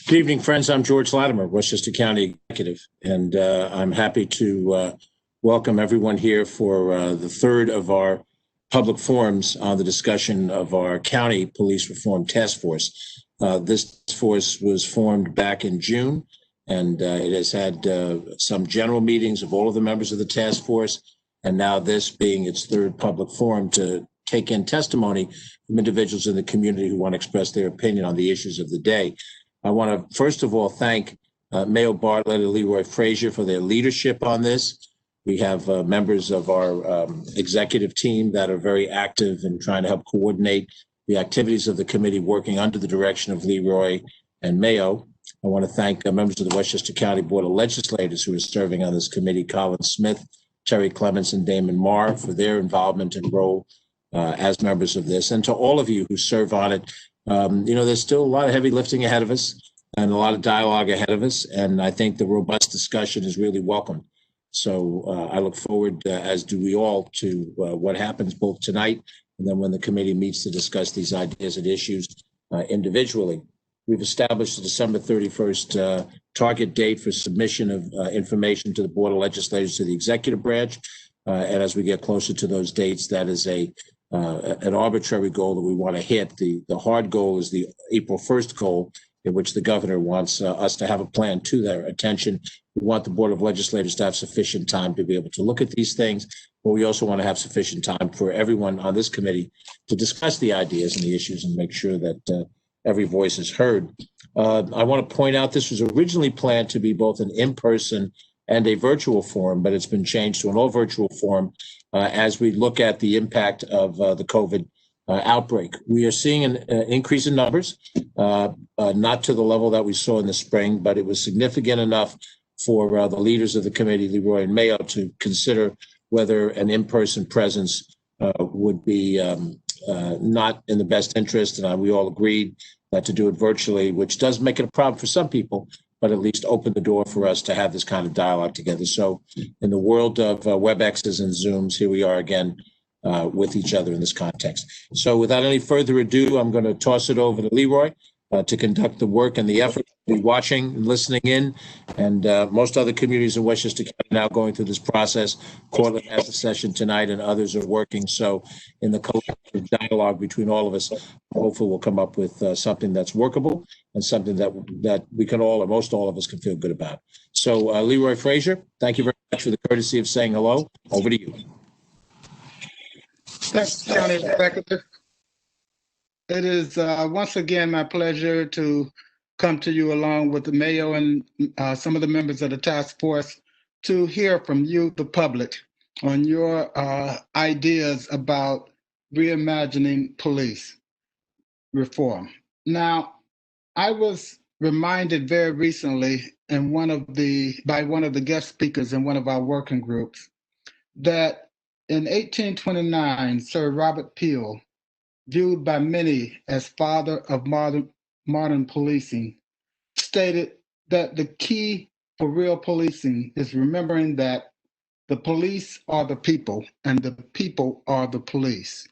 Good evening, friends. I'm George Latimer, Westchester County Executive, and I'm happy to welcome everyone here for the third of our public forums on the discussion of our County Police Reform Task Force. This force was formed back in June, and it has had some general meetings of all of the members of the task force, and now this being its third public forum to take in testimony from individuals in the community who want to express their opinion on the issues of the day. I want to, first of all, thank Mayo Bartlett and Leroy Frazier for their leadership on this. We have members of our executive team that are very active in trying to help coordinate the activities of the committee working under the direction of Leroy and Mayo. I want to thank members of the Westchester County Board of Legislators who are serving on this committee, Colin Smith, Terry Clements, and Damon Marr, for their involvement and role as members of this. And to all of you who serve on it, there's still a lot of heavy lifting ahead of us and a lot of dialogue ahead of us. And I think the robust discussion is really welcome. So I look forward, as do we all, to what happens both tonight and then when the committee meets to discuss these ideas and issues individually. We've established a December 31st target date for submission of information to the Board of Legislators to the executive branch. And as we get closer to those dates, that is an arbitrary goal that we want to hit. The hard goal is the April 1st goal, in which the governor wants us to have a plan to their attention. We want the Board of Legislators to have sufficient time to be able to look at these things, but we also want to have sufficient time for everyone on this committee to discuss the ideas and the issues and make sure that every voice is heard. I want to point out this was originally planned to be both an in-person and a virtual forum, but it's been changed to an all virtual forum as we look at the impact of the COVID outbreak. We are seeing an increase in numbers, not to the level that we saw in the spring, but it was significant enough for the leaders of the committee, Leroy and Mayo, to consider whether an in-person presence would be not in the best interest. And we all agreed that to do it virtually, which does make it a problem for some people, but at least open the door for us to have this kind of dialogue together. So in the world of WebExes and Zooms, here we are again with each other in this context. So without any further ado, I'm going to toss it over to Leroy to conduct the work and the effort to be watching and listening in. And most other communities in Westchester County are now going through this process. Cortland has a session tonight and others are working. So in the collective dialogue between all of us, hopefully we'll come up with something that's workable and something that we can all, or most all of us, can feel good about. So Leroy Frazier, thank you very much for the courtesy of saying hello. Over to you. Thanks, County Executive. It is once again my pleasure to come to you along with the Mayo and some of the members of the task force to hear from you, the public, on your ideas about reimagining police reform. Now, I was reminded very recently by one of the guest speakers in one of our working groups that in 1829, Sir Robert Peel, viewed by many as father of modern policing, stated that the key for real policing is remembering that the police are the people and the people are the police.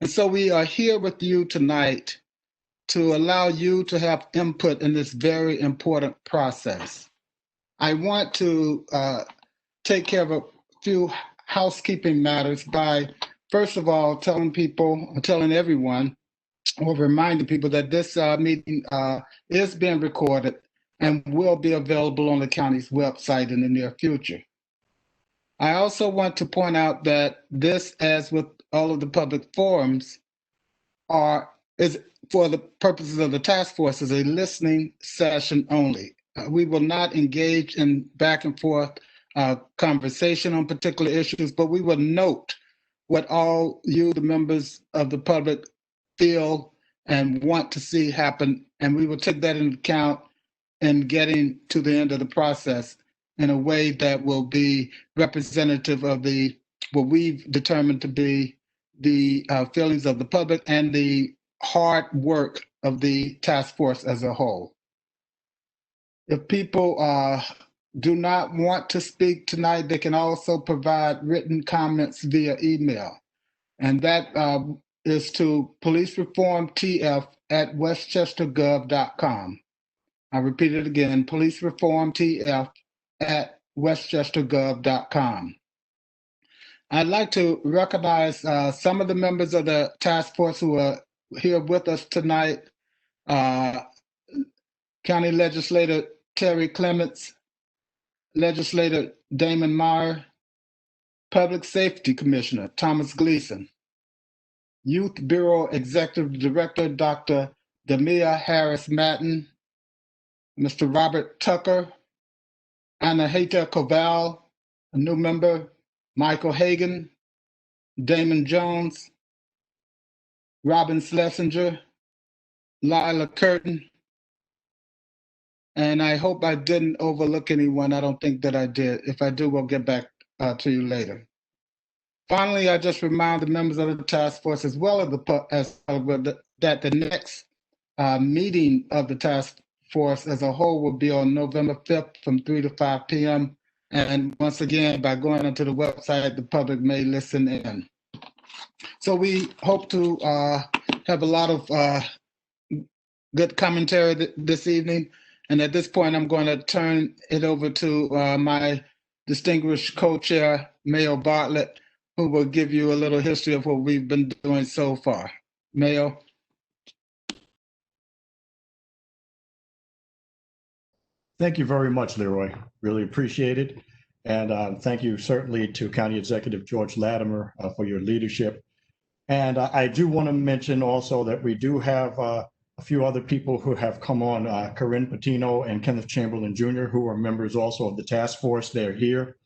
And so we are here with you tonight to allow you to have input in this very important process. I want to take care of a few housekeeping matters by, first of all, telling everyone, or reminding people that this meeting is being recorded and will be available on the county's website in the near future. I also want to point out that this, as with all of the public forums, is for the purposes of the task force, is a listening session only. We will not engage in back and forth conversation on particular issues, but we will note what all you, the members of the public, feel and want to see happen, and we will take that into account in getting to the end of the process in a way that will be representative of what we've determined to be the feelings of the public and the hard work of the task force as a whole. If people do not want to speak tonight, they can also provide written comments via email. And that is to policereformtf@westchestergov.com. I repeat it again, policereformtf@westchestergov.com. I'd like to recognize some of the members of the task force who are here with us tonight. County Legislator Terry Clements, Legislator Damon Meyer, Public Safety Commissioner Thomas Gleason, Youth Bureau Executive Director Dr. Demia Harris Matten, Mr. Robert Tucker, Anahita Koval, a new member, Michael Hagan, Damon Jones, Robin Schlesinger, Lila Curtin, and I hope I didn't overlook anyone. I don't think that I did. If I do, we'll get back to you later. Finally, I just remind the members of the task force as well as that the next meeting of the task force as a whole will be on November 5th from 3 to 5 p.m. And once again, by going onto the website, the public may listen in. So we hope to have a lot of good commentary this evening. And at this point, I'm going to turn it over to my distinguished co-chair, Mayo Bartlett, who will give you a little history of what we've been doing so far. Mayo. Thank you very much, Leroy. Really appreciate it. And thank you certainly to County Executive George Latimer for your leadership. And I do want to mention also that we do have a few other people who have come on, Corinne Patino and Kenneth Chamberlain Jr., who are members also of the task force. They're here.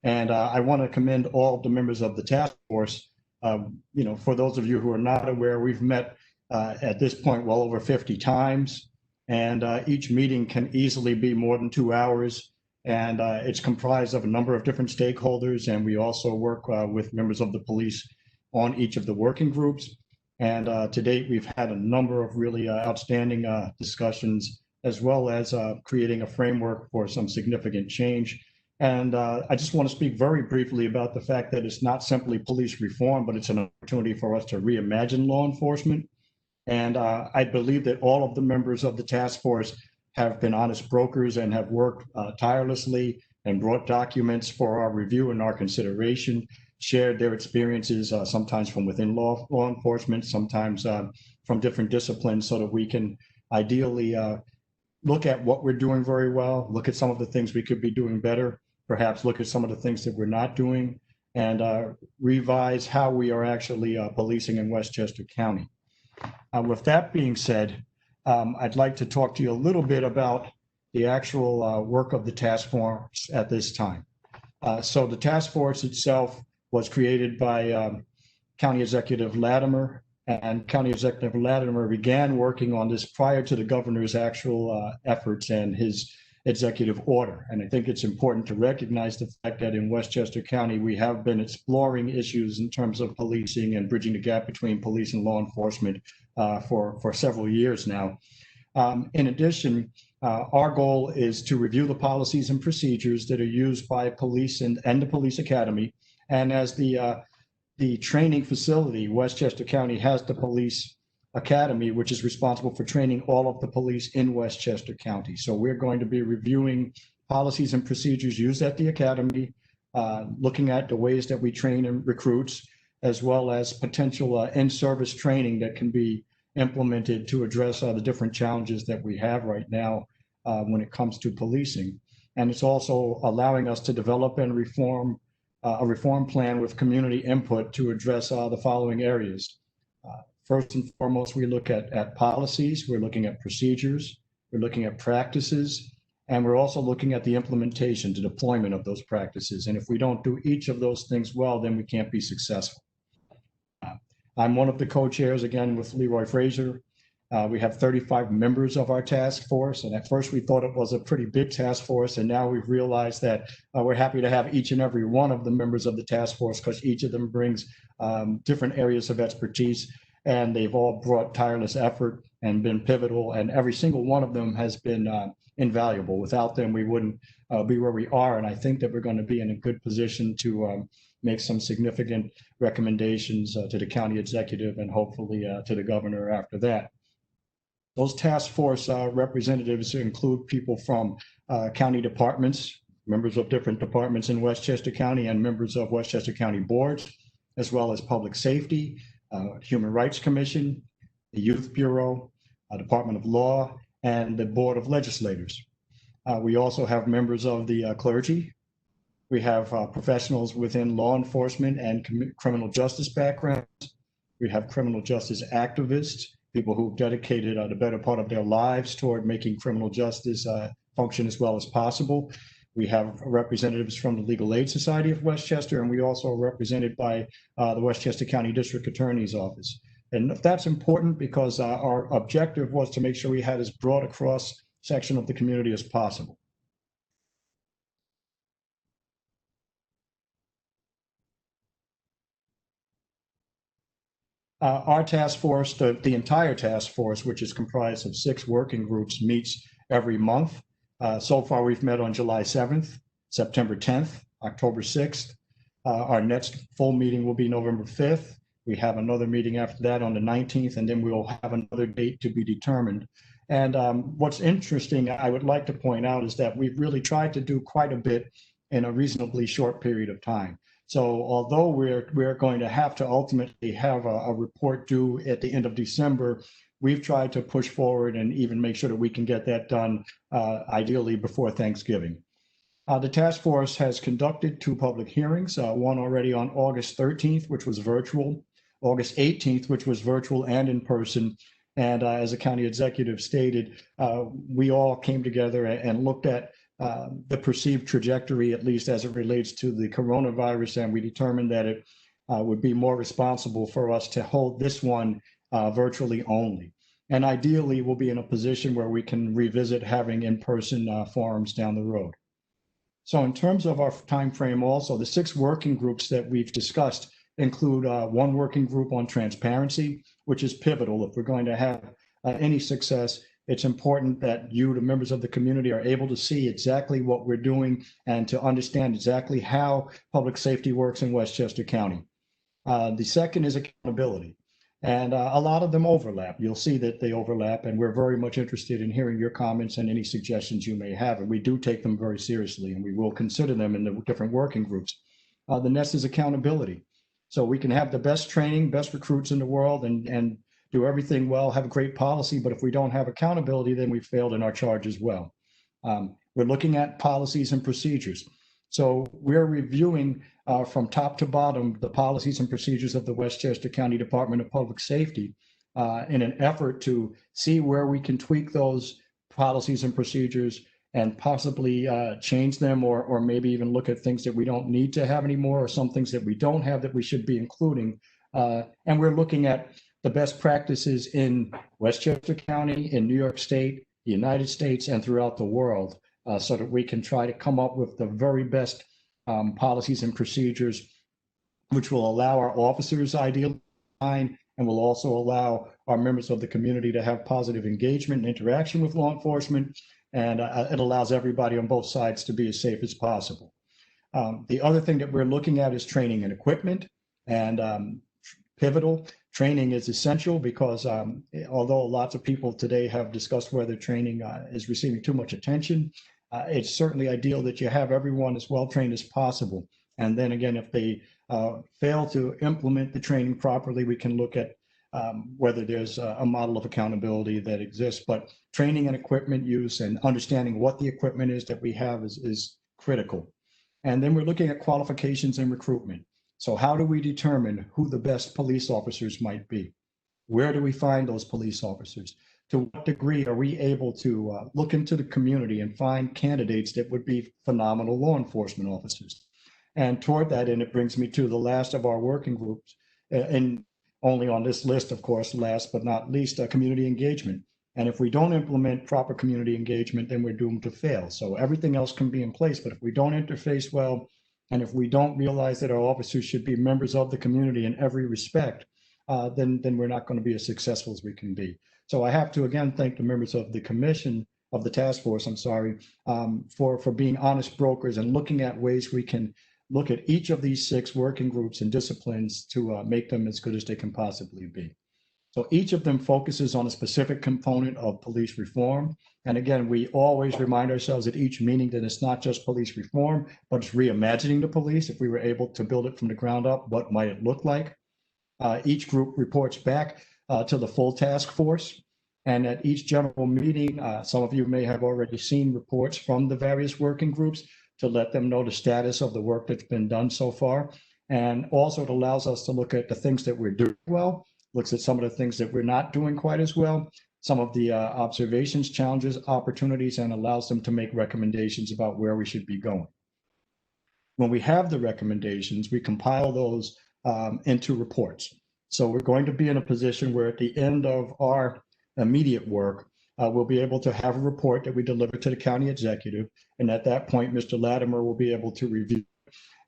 And I want to commend all of the members of the task force. For those of you who are not aware, we've met at this point well over 50 times. And each meeting can easily be more than 2 hours. And it's comprised of a number of different stakeholders. And we also work with members of the police on each of the working groups. And to date, we've had a number of really outstanding discussions, as well as creating a framework for some significant change. And I just want to speak very briefly about the fact that it's not simply police reform, but it's an opportunity for us to reimagine law enforcement. And I believe that all of the members of the task force have been honest brokers and have worked tirelessly and brought documents for our review and our consideration, shared their experiences, sometimes from within law enforcement, sometimes from different disciplines, so that we can ideally look at what we're doing very well, look at some of the things we could be doing better, perhaps look at some of the things that we're not doing, and revise how we are actually policing in Westchester County. With that being said, I'd like to talk to you a little bit about the actual work of the task force at this time. So the task force itself was created by County Executive Latimer, and County Executive Latimer began working on this prior to the governor's actual efforts and his executive order. And I think it's important to recognize the fact that in Westchester County, we have been exploring issues in terms of policing and bridging the gap between police and law enforcement for several years now. In addition, our goal is to review the policies and procedures that are used by police and the police academy. And as the training facility, Westchester County has the police academy, which is responsible for training all of the police in Westchester County. So we're going to be reviewing policies and procedures used at the academy, looking at the ways that we train and recruits, as well as potential in-service training that can be implemented to address the different challenges that we have right now when it comes to policing. And it's also allowing us to develop and reform a reform plan with community input to address the following areas. First and foremost, we look at policies, we're looking at procedures, we're looking at practices, and we're also looking at the implementation, the deployment of those practices. And if we don't do each of those things well, then we can't be successful. I'm one of the co-chairs, again, with Leroy Fraser. We have 35 members of our task force. And at first we thought it was a pretty big task force. And now we've realized that we're happy to have each and every one of the members of the task force, because each of them brings different areas of expertise. And they've all brought tireless effort and been pivotal. And every single one of them has been invaluable. Without them, we wouldn't be where we are. And I think that we're going to be in a good position to make some significant recommendations to the county executive and hopefully to the governor after that. Those task force representatives include people from county departments, members of different departments in Westchester County, and members of Westchester County boards, as well as Public Safety, Human Rights Commission, the Youth Bureau, Department of Law, and the Board of Legislators. We also have members of the clergy. We have professionals within law enforcement and criminal justice backgrounds. We have criminal justice activists, people who've dedicated the better part of their lives toward making criminal justice function as well as possible. We have representatives from the Legal Aid Society of Westchester, and we also are represented by the Westchester County District Attorney's Office. And that's important because our objective was to make sure we had as broad a cross section of the community as possible. Our task force, the entire task force, which is comprised of 6 working groups, meets every month. So far, we've met on July 7th, September 10th, October 6th. Our next full meeting will be November 5th. We have another meeting after that on the 19th, and then we will have another date to be determined. And what's interesting, I would like to point out, is that we've really tried to do quite a bit in a reasonably short period of time. So although we're going to have to ultimately have a report due at the end of December, we've tried to push forward and even make sure that we can get that done ideally before Thanksgiving. The task force has conducted 2 public hearings, one already on August 13th, which was virtual, August 18th, which was virtual and in person. And as the county executive stated, we all came together and looked at the perceived trajectory, at least as it relates to the coronavirus, and we determined that it would be more responsible for us to hold this one virtually only. And ideally, we'll be in a position where we can revisit having in-person forums down the road. So in terms of our time frame also, the 6 working groups that we've discussed include one working group on transparency, which is pivotal. If we're going to have any success, it's important that you, the members of the community, are able to see exactly what we're doing and to understand exactly how public safety works in Westchester County. The second is accountability. And a lot of them overlap. You'll see that they overlap, and we're very much interested in hearing your comments and any suggestions you may have. And we do take them very seriously, and we will consider them in the different working groups. The next is accountability. So we can have the best training, best recruits in the world, and do everything well, have a great policy, but if we don't have accountability, then we've failed in our charge as well. We're looking at policies and procedures. So we're reviewing from top to bottom the policies and procedures of the Westchester County Department of Public Safety in an effort to see where we can tweak those policies and procedures and possibly change them, or maybe even look at things that we don't need to have anymore, or some things that we don't have that we should be including. And we're looking at the best practices in Westchester County, in New York State, the United States, and throughout the world, so that we can try to come up with the very best policies and procedures, which will allow our officers ideally and will also allow our members of the community to have positive engagement and interaction with law enforcement. And it allows everybody on both sides to be as safe as possible. The other thing that we're looking at is training and equipment, and pivotal. Training is essential because although lots of people today have discussed whether training is receiving too much attention, it's certainly ideal that you have everyone as well trained as possible. And then again, if they fail to implement the training properly, we can look at whether there's a model of accountability that exists. But training and equipment use and understanding what the equipment is that we have is critical. And then we're looking at qualifications and recruitment. So how do we determine who the best police officers might be? Where do we find those police officers? To what degree are we able to look into the community and find candidates that would be phenomenal law enforcement officers? And toward that end, it brings me to the last of our working groups, and only on this list, of course, last but not least, community engagement. And if we don't implement proper community engagement, then we're doomed to fail. So everything else can be in place, but if we don't interface well, and if we don't realize that our officers should be members of the community in every respect, then we're not going to be as successful as we can be. So I have to again thank the members of the commission, of the task force, I'm sorry, for being honest brokers and looking at ways we can look at each of these 6 working groups and disciplines to make them as good as they can possibly be. So each of them focuses on a specific component of police reform. And again, we always remind ourselves at each meeting that it's not just police reform, but it's reimagining the police. If we were able to build it from the ground up, what might it look like? Each group reports back to the full task force. And at each general meeting, some of you may have already seen reports from the various working groups to let them know the status of the work that's been done so far. And also it allows us to look at the things that we're doing well, looks at some of the things that we're not doing quite as well, some of the observations, challenges, opportunities, and allows them to make recommendations about where we should be going. When we have the recommendations, we compile those into reports. So we're going to be in a position where at the end of our immediate work, we'll be able to have a report that we deliver to the county executive. And at that point, Mr. Latimer will be able to review,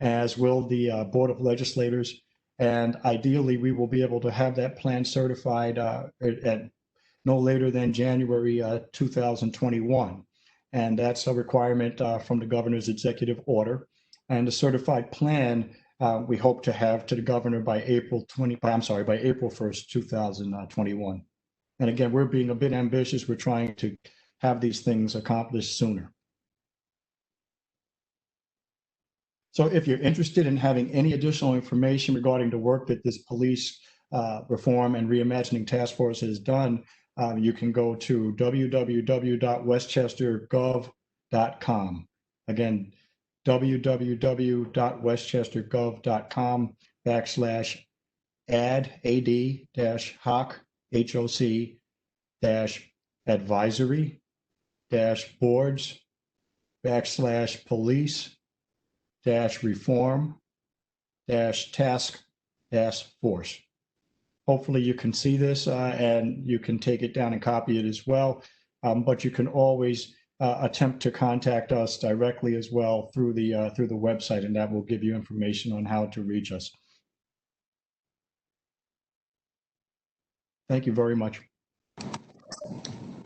as will the Board of Legislators. And ideally, we will be able to have that plan certified at no later than January 2021. And that's a requirement from the governor's executive order. And the certified plan we hope to have to the governor by April 1st, 2021. And again, we're being a bit ambitious. We're trying to have these things accomplished sooner. So if you're interested in having any additional information regarding the work that this police reform and reimagining task force has done, you can go to www.westchestergov.com. Again, www.westchestergov.com/add-hoc advisory-boards/police-reform-task-force. Hopefully you can see this and you can take it down and copy it as well. But you can always attempt to contact us directly as well through the website, and that will give you information on how to reach us. Thank you very much.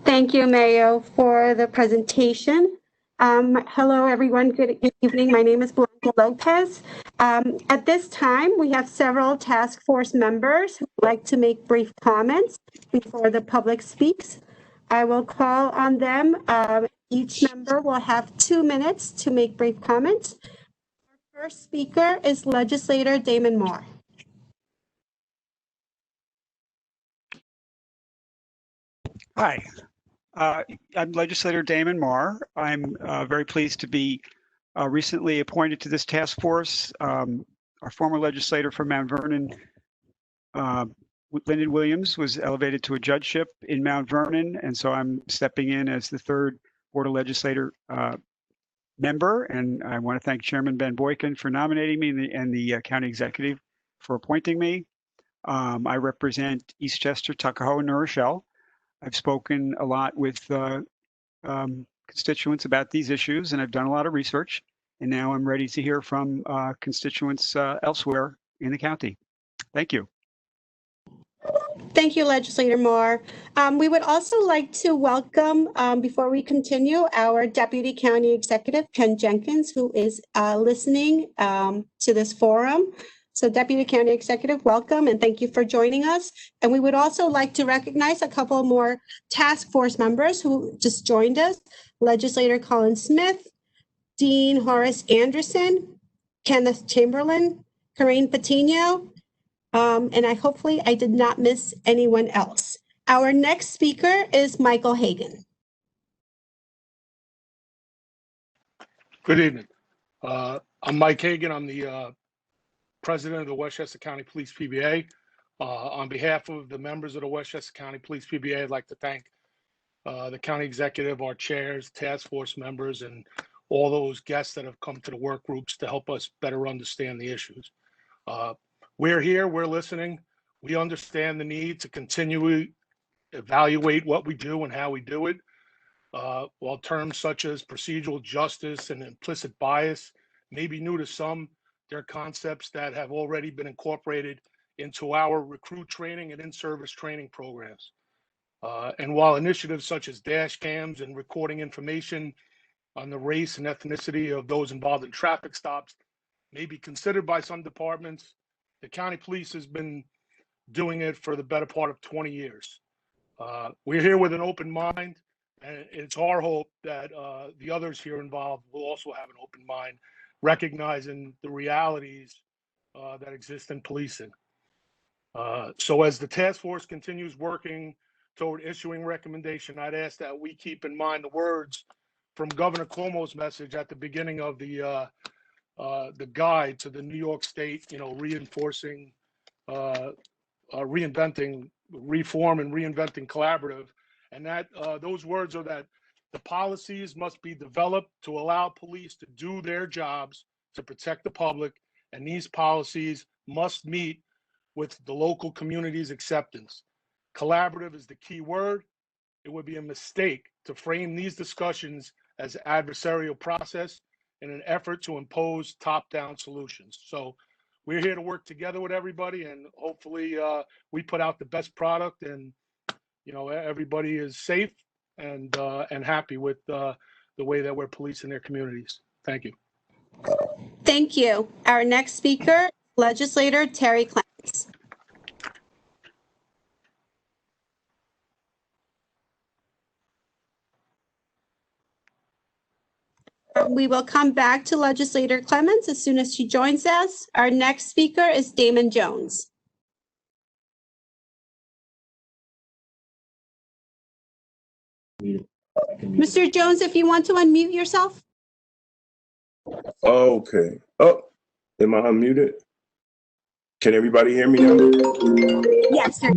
Thank you, Mayo, for the presentation. Hello, everyone. Good evening. My name is Blanca Lopez. At this time, we have several task force members who would like to make brief comments before the public speaks. I will call on them. Each member will have 2 minutes to make brief comments. Our first speaker is Legislator Damon Moore. Hi, I'm Legislator Damon Moore. I'm very pleased to be recently appointed to this task force. Our former legislator from Mount Vernon, Lyndon Williams, was elevated to a judgeship in Mount Vernon, and so I'm stepping in as the 3rd Board of Legislator member, and I want to thank Chairman Ben Boykin for nominating me and the county executive for appointing me. I represent Eastchester, Tuckahoe, and New Rochelle. I've spoken a lot with constituents about these issues, and I've done a lot of research, and now I'm ready to hear from constituents elsewhere in the county. Thank you. Thank you, Legislator Moore. We would also like to welcome, before we continue, our Deputy County Executive, Ken Jenkins, who is listening to this forum. So Deputy County Executive, welcome and thank you for joining us. And we would also like to recognize a couple more task force members who just joined us. Legislator Colin Smith, Dean Horace Anderson, Kenneth Chamberlain, Corinne Patino, and hopefully I did not miss anyone else. Our next speaker is Michael Hagan. Good evening. I'm Mike Hagan. I'm the president of the Westchester County Police PBA. On behalf of the members of the Westchester County Police PBA, I'd like to thank the county executive, our chairs, task force members, and all those guests that have come to the work groups to help us better understand the issues. We're here, we're listening. We understand the need to continually evaluate what we do and how we do it. While terms such as procedural justice and implicit bias may be new to some, they're concepts that have already been incorporated into our recruit training and in-service training programs. And while initiatives such as dash cams and recording information on the race and ethnicity of those involved in traffic stops may be considered by some departments. The county police has been doing it for the better part of 20 years. We're here with an open mind, and it's our hope that the others here involved will also have an open mind, recognizing the realities that exist in policing. So as the task force continues working toward issuing recommendation, I'd ask that we keep in mind the words from Governor Cuomo's message at the beginning of the guide to the New York State, reinforcing, reinventing, reform and reinventing collaborative. And that those words are that the policies must be developed to allow police to do their jobs to protect the public, and these policies must meet with the local community's acceptance. Collaborative is the key word. It would be a mistake to frame these discussions as adversarial process in an effort to impose top-down solutions. So we're here to work together with everybody, and hopefully we put out the best product, and everybody is safe and happy with the way that we're policing their communities. Thank you. Thank you. Our next speaker, legislator Terry Clements. We will come back to legislator Clements as soon as she joins us. Our next speaker is Damon Jones. Mr. Jones, if you want to unmute yourself. Okay. Oh, am I unmuted? Can everybody hear me now? Yes, sir.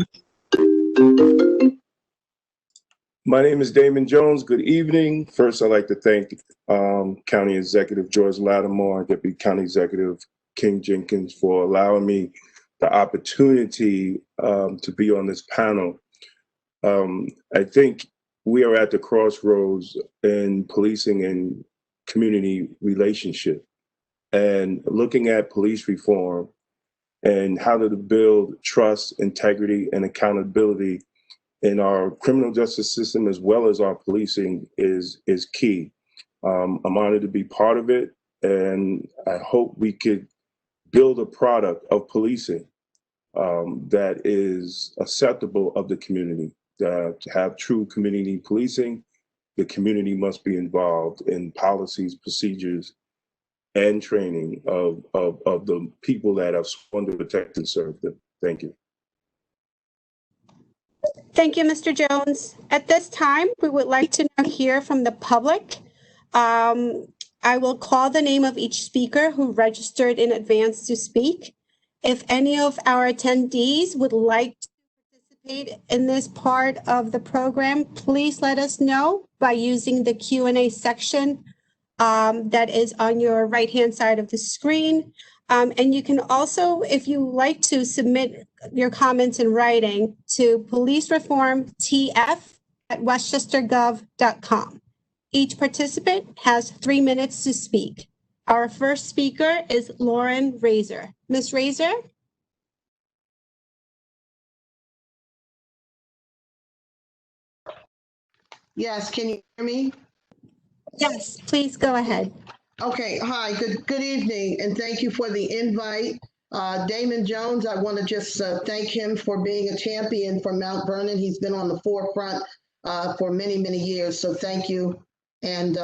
My name is Damon Jones. Good evening. First, I'd like to thank County Executive George Lattimore, Deputy County Executive King Jenkins for allowing me the opportunity to be on this panel. I think we are at the crossroads in policing and community relationship, and looking at police reform and how to build trust, integrity, and accountability in our criminal justice system as well as our policing is key. I'm honored to be part of it, and I hope we could build a product of policing that is acceptable of the community. To have true community policing, the community must be involved in policies, procedures, and training of the people that have sworn to protect and serve them. Thank you. Thank you, Mr. Jones. At this time, we would like to now hear from the public. I will call the name of each speaker who registered in advance to speak. If any of our attendees would like to participate in this part of the program, please let us know by using the Q&A section that is on your right-hand side of the screen. And you can also, if you like to, submit your comments in writing to policereformtf@westchestergov.com. Each participant has 3 minutes to speak. Our first speaker is Lauren Razor. Ms. Razor? Yes, can you hear me? Yes, please go ahead. Okay, hi, good evening, and thank you for the invite. Damon Jones, I want to just thank him for being a champion for Mount Vernon. He's been on the forefront for many, many years, so thank you, and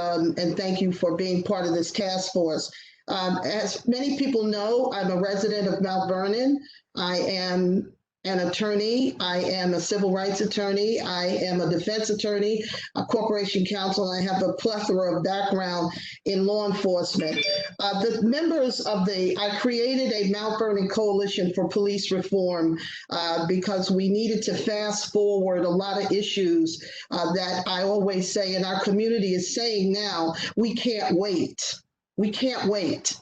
thank you for being part of this task force. As many people know, I'm a resident of Mount Vernon. I am an attorney. I am a civil rights attorney. I am a defense attorney, a corporation counsel. I have a plethora of background in law enforcement. The members of I created a Mount Vernon Coalition for Police Reform because we needed to fast forward a lot of issues that I always say, and our community is saying now, we can't wait. We can't wait.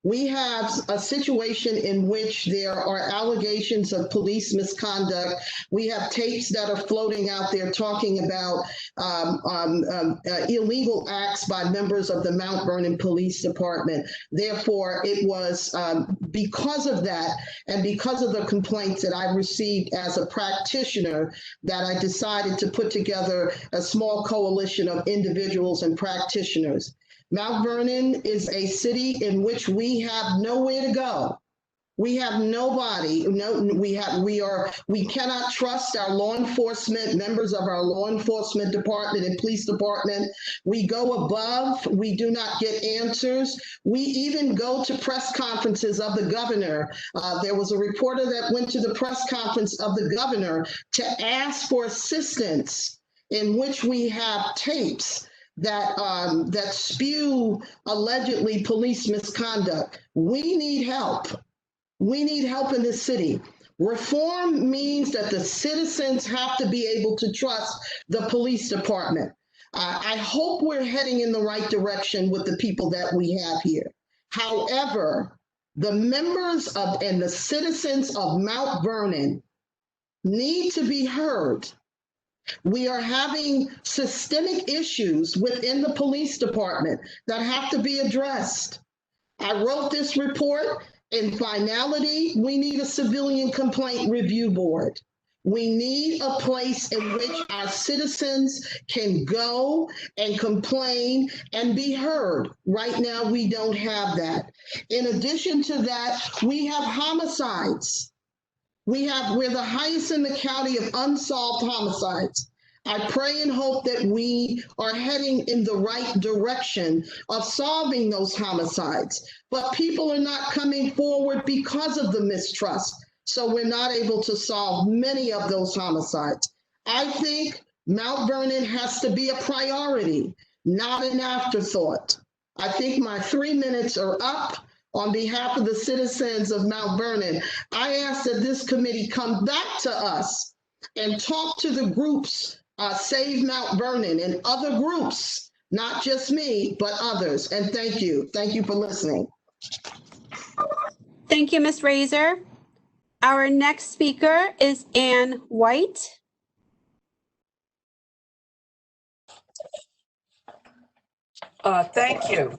We have a situation in which there are allegations of police misconduct. We have tapes that are floating out there talking about illegal acts by members of the Mount Vernon Police Department. Therefore, it was because of that and because of the complaints that I received as a practitioner that I decided to put together a small coalition of individuals and practitioners. Mount Vernon is a city in which we have nowhere to go. We have nobody. We cannot trust our law enforcement, members of our law enforcement department and police department. We go above, we do not get answers. We even go to press conferences of the governor. There was a reporter that went to the press conference of the governor to ask for assistance, in which we have tapes that spew allegedly police misconduct. We need help. We need help in this city. Reform means that the citizens have to be able to trust the police department. I hope we're heading in the right direction with the people that we have here. However, the members of and the citizens of Mount Vernon need to be heard. We are having systemic issues within the police department that have to be addressed. I wrote this report. In finality, we need a civilian complaint review board. We need a place in which our citizens can go and complain and be heard. Right now, we don't have that. In addition to that, we have homicides. We're the highest in the county of unsolved homicides. I pray and hope that we are heading in the right direction of solving those homicides, but people are not coming forward because of the mistrust. So we're not able to solve many of those homicides. I think Mount Vernon has to be a priority, not an afterthought. I think my 3 minutes are up. On behalf of the citizens of Mount Vernon, I ask that this committee come back to us and talk to the groups, Save Mount Vernon and other groups, not just me, but others. And thank you. Thank you for listening. Thank you, Ms. Razor. Our next speaker is Ann White. Thank you.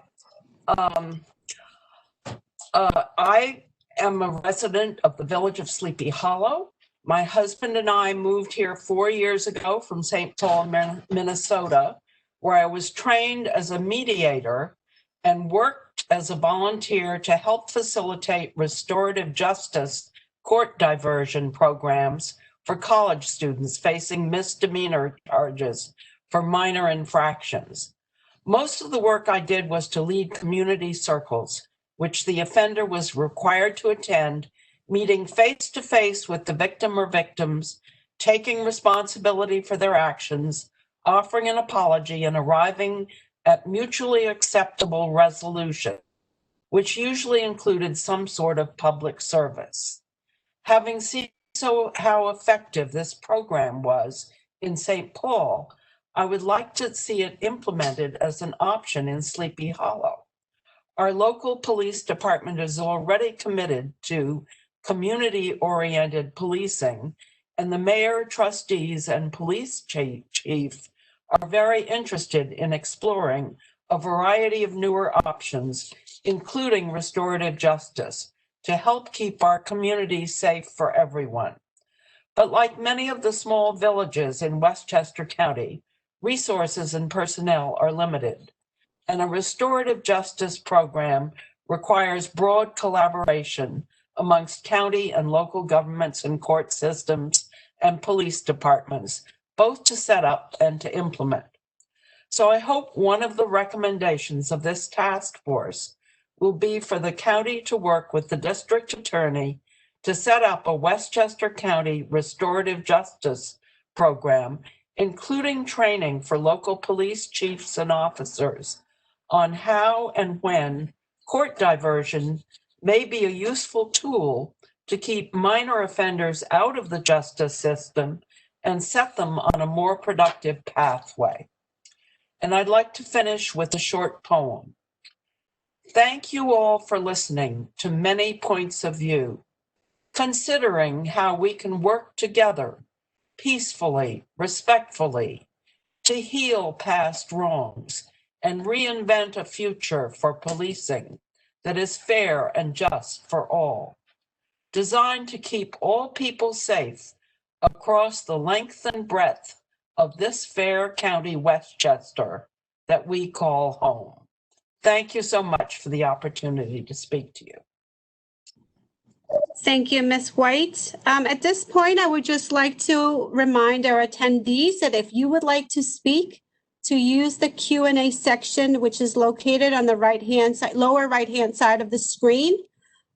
I am a resident of the village of Sleepy Hollow. My husband and I moved here 4 years ago from St. Paul, Minnesota, where I was trained as a mediator and worked as a volunteer to help facilitate restorative justice court diversion programs for college students facing misdemeanor charges for minor infractions. Most of the work I did was to lead community circles, which the offender was required to attend, meeting face-to-face with the victim or victims, taking responsibility for their actions, offering an apology, and arriving at mutually acceptable resolution, which usually included some sort of public service. Having seen how effective this program was in St. Paul, I would like to see it implemented as an option in Sleepy Hollow. Our local police department is already committed to community-oriented policing, and the mayor, trustees, and police chief are very interested in exploring a variety of newer options, including restorative justice, to help keep our community safe for everyone. But like many of the small villages in Westchester County, resources and personnel are limited, and a restorative justice program requires broad collaboration amongst county and local governments and court systems and police departments, both to set up and to implement. So I hope one of the recommendations of this task force will be for the county to work with the district attorney to set up a Westchester County restorative justice program, including training for local police chiefs and officers on how and when court diversion may be a useful tool to keep minor offenders out of the justice system and set them on a more productive pathway. And I'd like to finish with a short poem. Thank you all for listening to many points of view, considering how we can work together peacefully, respectfully, to heal past wrongs and reinvent a future for policing that is fair and just for all, designed to keep all people safe across the length and breadth of this fair county Westchester that we call home. Thank you so much for the opportunity to speak to you. Thank you, Ms. White. At this point, I would just like to remind our attendees that if you would like to speak, to use the Q&A section, which is located on the right-hand side, lower right-hand side of the screen,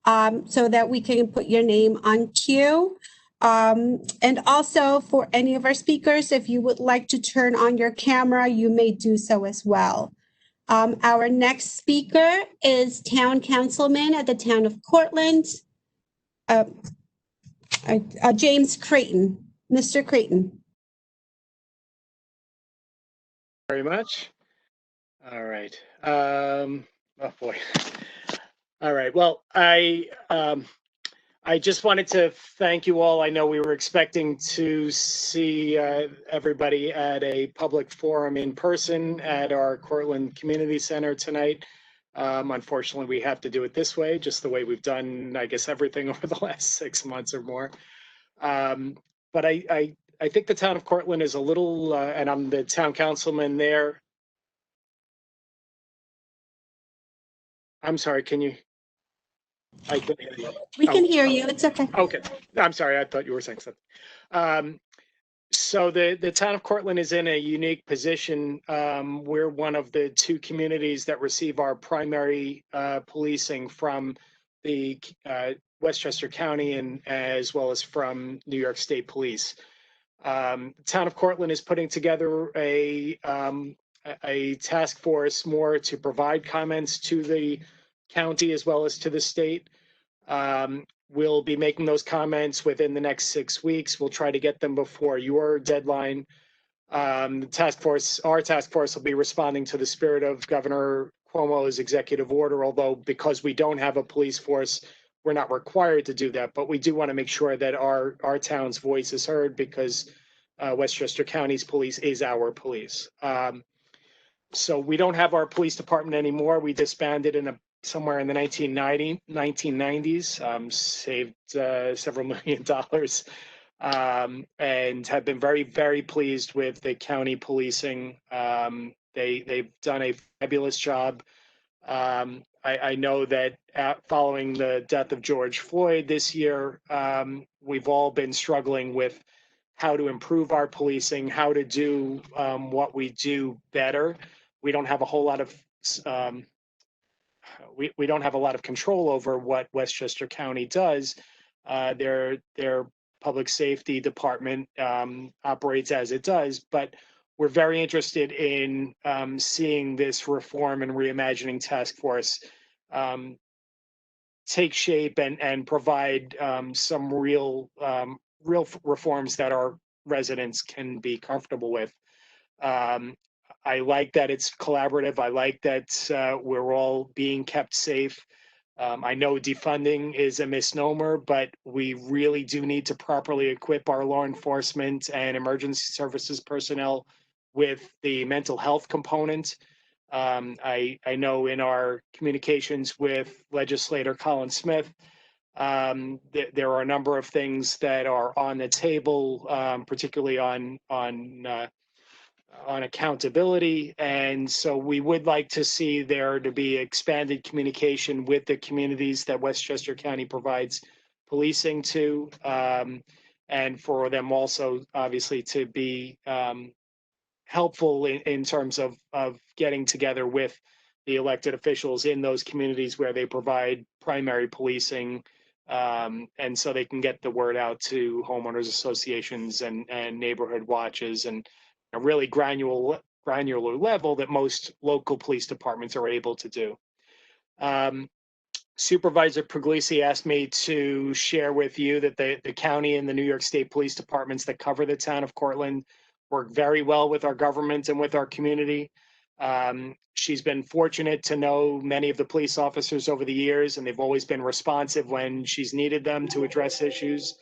so that we can put your name on queue. And also for any of our speakers, if you would like to turn on your camera, you may do so as well. Our next speaker is Town Councilman at the Town of Cortland, James Creighton. Mr. Creighton. Very much. All right. Oh boy. All right. Well, I just wanted to thank you all. I know we were expecting to see everybody at a public forum in person at our Cortland Community Center tonight. Unfortunately, we have to do it this way, just the way we've done, I guess, everything over the last 6 months or more. But I think the town of Cortland is a little, and I'm the town councilman there. I'm sorry, can you? I can hear you. We can hear you. It's okay. Okay. I'm sorry. I thought you were saying something. So the town of Cortland is in a unique position. We're one of the 2 communities that receive our primary policing from the Westchester County and as well as from New York State Police. The town of Cortland is putting together a task force more to provide comments to the county as well as to the state. We'll be making those comments within the next 6 weeks. We'll try to get them before your deadline. The task force, our task force, will be responding to the spirit of Governor Cuomo's executive order, although because we don't have a police force, we're not required to do that, but we do want to make sure that our town's voice is heard because Westchester County's police is our police. So we don't have our police department anymore. We disbanded somewhere in the 1990s, saved several $1 million, and have been very, very pleased with the county policing. They've done a fabulous job. I know that following the death of George Floyd this year, we've all been struggling with how to improve our policing, how to do what we do better. We don't have a whole lot of we don't have a lot of control over what Westchester County does. Their public safety department operates as it does, but we're very interested in seeing this reform and reimagining task force take shape and provide some real reforms that our residents can be comfortable with. I like that it's collaborative. I like that we're all being kept safe. I know defunding is a misnomer, but we really do need to properly equip our law enforcement and emergency services personnel with the mental health component. I know in our communications with legislator Colin Smith, there are a number of things that are on the table, particularly on accountability. And so we would like to see there to be expanded communication with the communities that Westchester County provides policing to, and for them also obviously to be helpful in terms of getting together with the elected officials in those communities where they provide primary policing, and so they can get the word out to homeowners associations and neighborhood watches and a really granular level that most local police departments are able to do. Supervisor Puglisi asked me to share with you that the county and the New York State Police Departments that cover the town of Cortland work very well with our government and with our community. She's been fortunate to know many of the police officers over the years, and they've always been responsive when she's needed them to address issues.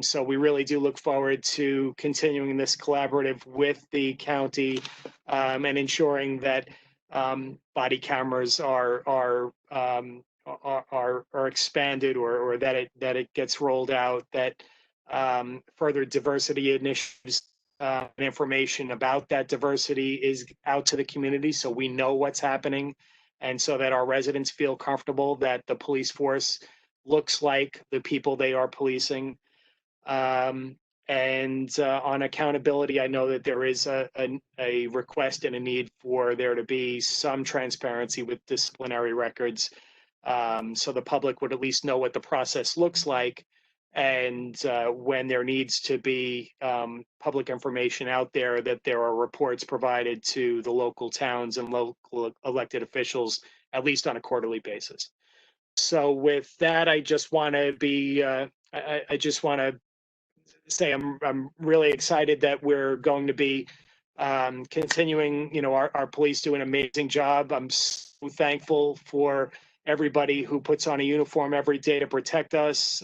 So we really do look forward to continuing this collaborative with the county and ensuring that body cameras are expanded or that it gets rolled out, that further diversity initiatives and information about that diversity is out to the community, so we know what's happening and so that our residents feel comfortable that the police force looks like the people they are policing. On accountability, I know that there is a request and a need for there to be some transparency with disciplinary records, so the public would at least know what the process looks like. And when there needs to be public information out there, that there are reports provided to the local towns and local elected officials, at least on a quarterly basis. So with that, I just want to be, I just want to say I'm really excited that we're going to be continuing. You know, our police do an amazing job. I'm so thankful for everybody who puts on a uniform every day to protect us.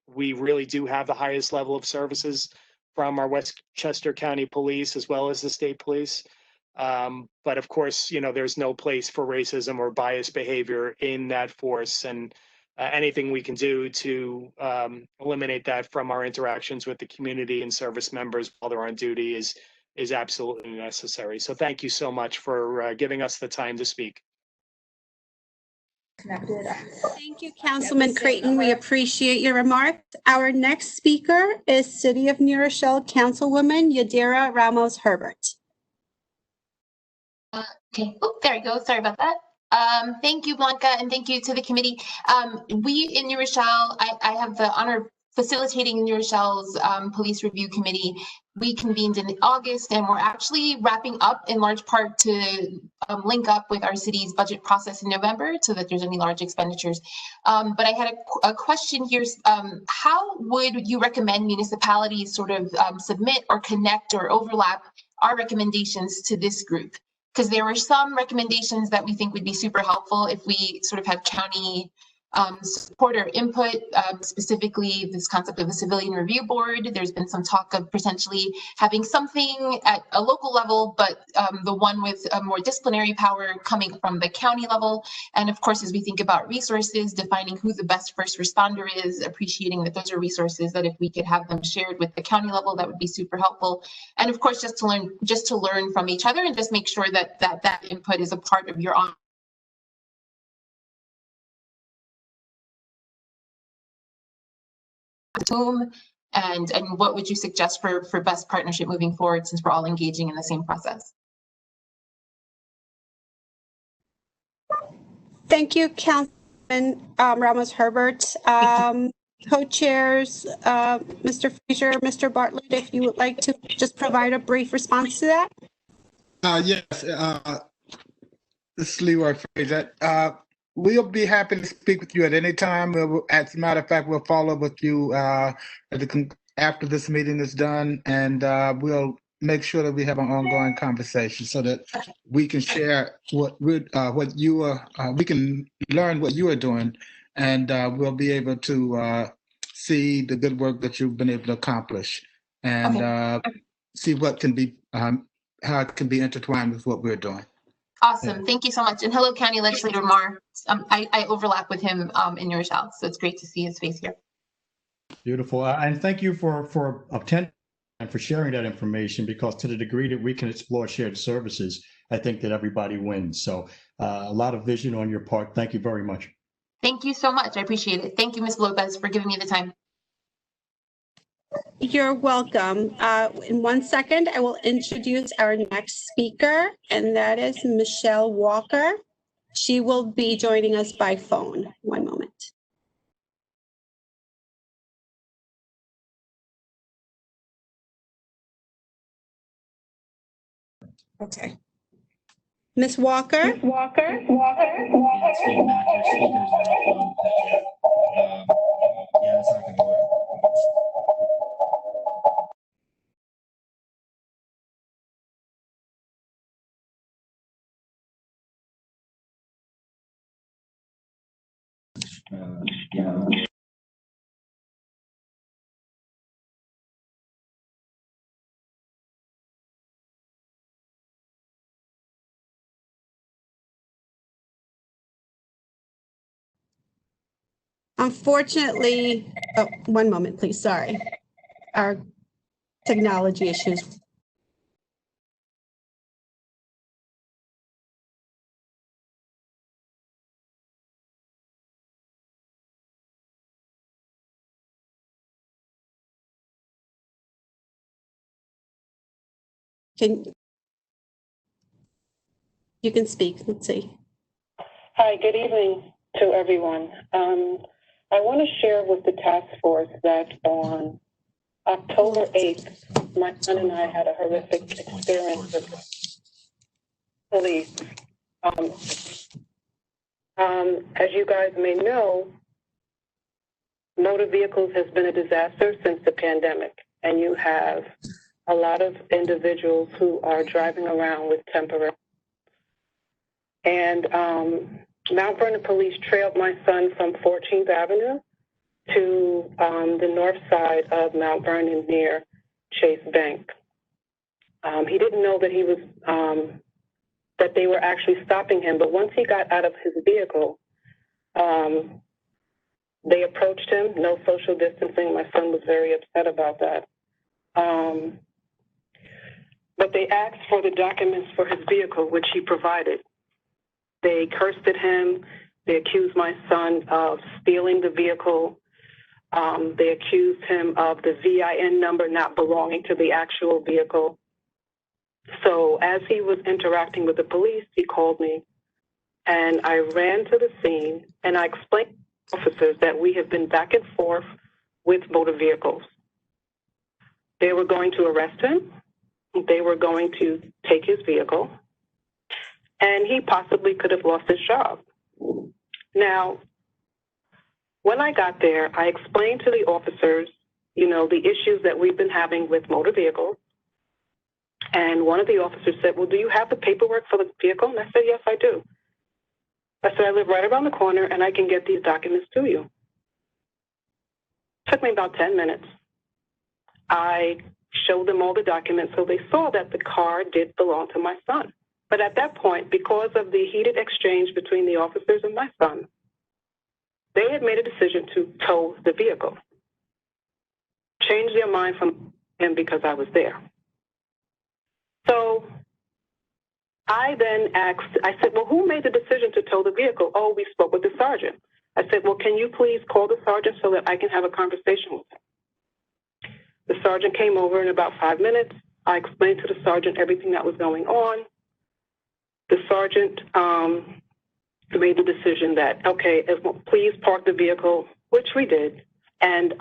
We really do have the highest level of services from our Westchester County Police as well as the state police. But of course, you know, there's no place for racism or biased behavior in that force, and anything we can do to eliminate that from our interactions with the community and service members while they're on duty is absolutely necessary. So thank you so much for giving us the time to speak. Thank you, Councilman Creighton. We appreciate your remarks. Our next speaker is City of New Rochelle Councilwoman Yadira Ramos Herbert. Okay, oh, there we go. Sorry about that. Thank you, Blanca, and thank you to the committee. We in New Rochelle, I have the honor of facilitating New Rochelle's Police Review Committee. We convened in August, and we're actually wrapping up in large part to link up with our city's budget process in November so that there's any large expenditures. But I had a question here. How would you recommend municipalities sort of submit or connect or overlap our recommendations to this group? Because there were some recommendations that we think would be super helpful if we sort of had county support or input, specifically this concept of the Civilian Review Board. There's been some talk of potentially having something at a local level, but the one with a more disciplinary power coming from the county level. And of course, as we think about resources, defining who the best first responder is, appreciating that those are resources that if we could have them shared with the county level, that would be super helpful. And of course, just to learn from each other and just make sure that that input is a part of your own and what would you suggest for best partnership moving forward, since we're all engaging in the same process? Thank you, Councilman Ramos Herbert. Co-chairs, Mr. Frazier, Mr. Bartlett, if you would like to just provide a brief response to that. Yes, this is Leroy Frazier. We'll be happy to speak with you at any time. As a matter of fact, we'll follow up with you after this meeting is done, and we'll make sure that we have an ongoing conversation so that we can share what you are. We can learn what you are doing, and we'll be able to see the good work that you've been able to accomplish, and see what can be how it can be intertwined with what we're doing. Awesome. Thank you so much. And hello, County Legislator Marr. I overlap with him in New Rochelle, so it's great to see his face here. Beautiful. And thank you for attending and for sharing that information, because to the degree that we can explore shared services, I think that everybody wins. So a lot of vision on your part. Thank you very much. Thank you so much. I appreciate it. Thank you, Ms. Lopez, for giving me the time. You're welcome. In 1 second, I will introduce our next speaker, and that is Michelle Walker. She will be joining us by phone. One moment. Okay. Ms. Walker? Yeah, it's feedback. Your speakers are up. Yeah, it's not going to work. Yeah. Unfortunately, oh, one moment, please. Sorry. Our technology issues. You can speak. Let's see. Hi, good evening to everyone. I want to share with the task force that on October 8th, my son and I had a horrific experience with the police. As you guys may know, motor vehicles has been a disaster since the pandemic, and you have a lot of individuals who are driving around with temporary. And Mount Vernon Police trailed my son from 14th Avenue to the north side of Mount Vernon near Chase Bank. He didn't know that he was that they were actually stopping him, but once he got out of his vehicle, they approached him. No social distancing. My son was very upset about that. But they asked for the documents for his vehicle, which he provided. They cursed at him. They accused my son of stealing the vehicle. They accused him of the VIN number not belonging to the actual vehicle. So as he was interacting with the police, he called me, and I ran to the scene, and I explained to officers that we have been back and forth with motor vehicles. They were going to arrest him. They were going to take his vehicle, and he possibly could have lost his job. Now, when I got there, I explained to the officers, the issues that we've been having with motor vehicles. And one of the officers said, well, do you have the paperwork for the vehicle? And I said, yes, I do. I said, I live right around the corner, and I can get these documents to you. It took me about 10 minutes. I showed them all the documents, so they saw that the car did belong to my son. But at that point, because of the heated exchange between the officers and my son, they had made a decision to tow the vehicle. Changed their mind from him because I was there. So I then asked, I said, well, who made the decision to tow the vehicle? Oh, we spoke with the sergeant. I said, well, can you please call the sergeant so that I can have a conversation with him? The sergeant came over in about 5 minutes. I explained to the sergeant everything that was going on. The sergeant made the decision that, okay, please park the vehicle, which we did. And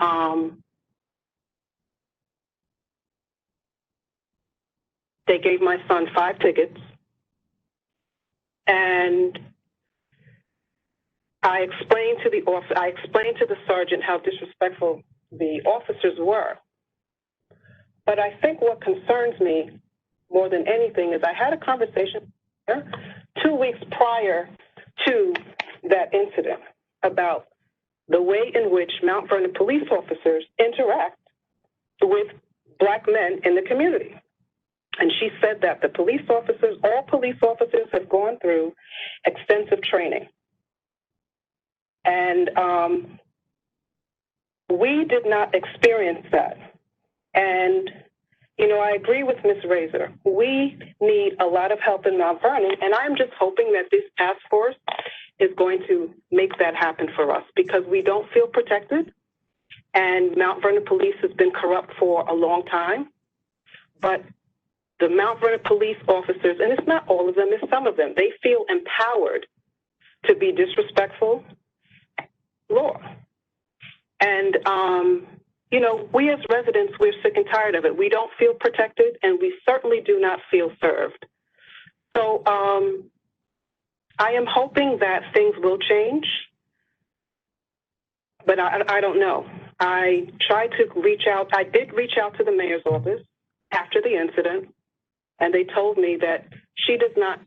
they gave my son 5 tickets. And I explained to the sergeant how disrespectful the officers were. But I think what concerns me more than anything is I had a conversation 2 weeks prior to that incident about the way in which Mount Vernon police officers interact with Black men in the community. And she said that all police officers have gone through extensive training. And we did not experience that. And, I agree with Ms. Razor. We need a lot of help in Mount Vernon, and I'm just hoping that this task force is going to make that happen for us because we don't feel protected, and Mount Vernon police has been corrupt for a long time. But the Mount Vernon police officers, and it's not all of them, it's some of them, they feel empowered to be disrespectful law. And, we as residents, we're sick and tired of it. We don't feel protected, and we certainly do not feel served. So I am hoping that things will change, but I don't know. I tried to reach out. I did reach out to the mayor's office after the incident, and they told me that she does not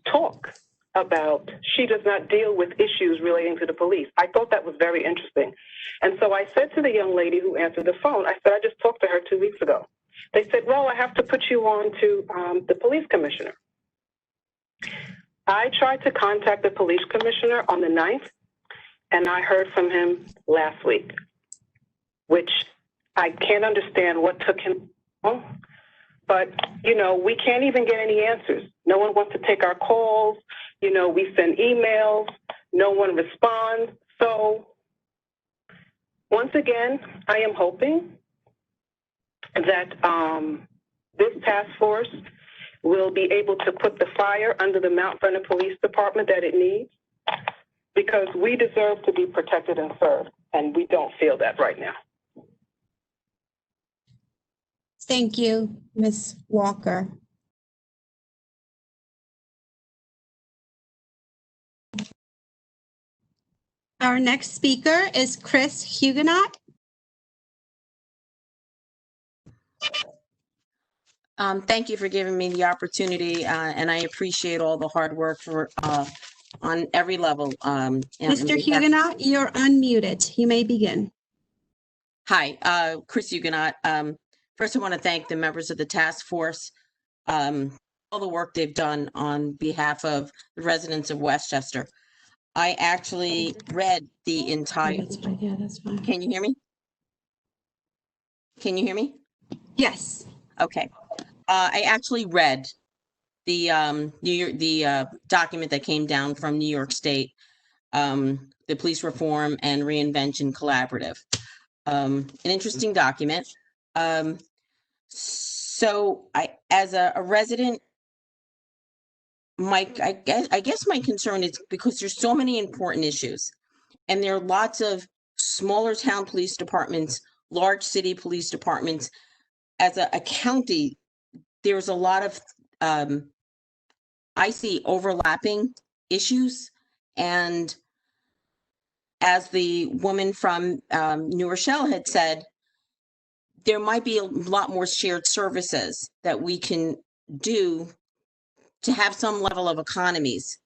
deal with issues relating to the police. I thought that was very interesting. And so I said to the young lady who answered the phone, I said, I just talked to her 2 weeks ago. They said, well, I have to put you on to the police commissioner. I tried to contact the police commissioner on the 9th, and I heard from him last week, which I can't understand what took him long. But, we can't even get any answers. No one wants to take our calls. We send emails. No one responds. So once again, I am hoping that this task force will be able to put the fire under the Mount Vernon Police Department that it needs, because we deserve to be protected and served, and we don't feel that right now. Thank you, Ms. Walker. Our next speaker is Chris Huguenot. Thank you for giving me the opportunity, and I appreciate all the hard work for on every level. Mr. Huguenot, you're unmuted. You may begin. Hi, Chris Huguenot. First, I want to thank the members of the task force, all the work they've done on behalf of the residents of Westchester. I actually read the entire. That's fine. Yeah, that's fine. Can you hear me? Can you hear me? Yes. Okay. I actually read the document that came down from New York State, the Police Reform and Reinvention Collaborative. An interesting document. So I, as a resident, Mike, I guess my concern is because there's so many important issues, and there are lots of smaller town police departments, large city police departments. As a county, there's a lot of I see overlapping issues, and as the woman from New Rochelle had said, there might be a lot more shared services that we can do to have some level of economies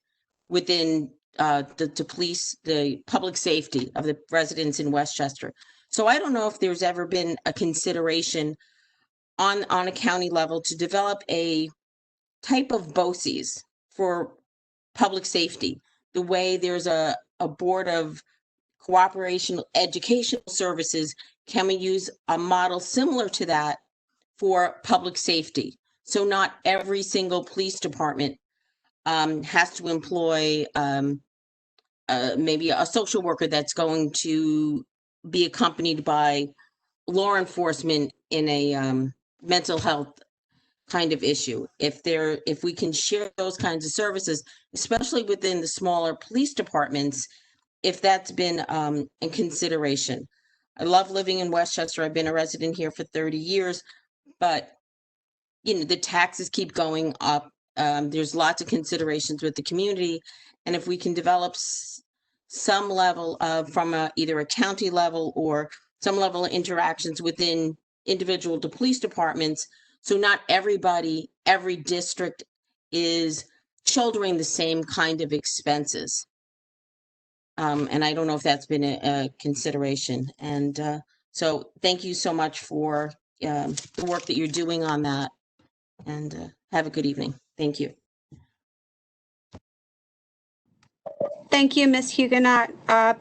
within the police, the public safety of the residents in Westchester. So I don't know if there's ever been a consideration on a county level to develop a type of BOCES for public safety, the way there's a board of cooperation educational services. Can we use a model similar to that for public safety? So not every single police department has to employ maybe a social worker that's going to be accompanied by law enforcement in a mental health kind of issue. If we can share those kinds of services, especially within the smaller police departments, if that's been in consideration. I love living in Westchester. I've been a resident here for 30 years, but the taxes keep going up. There's lots of considerations with the community. And if we can develop some level of, from either a county level or some level of interactions within individual police departments, so not everybody, every district is shouldering the same kind of expenses. And I don't know if that's been a consideration. And so thank you so much for the work that you're doing on that. And have a good evening. Thank you. Thank you, Ms. Huguenot.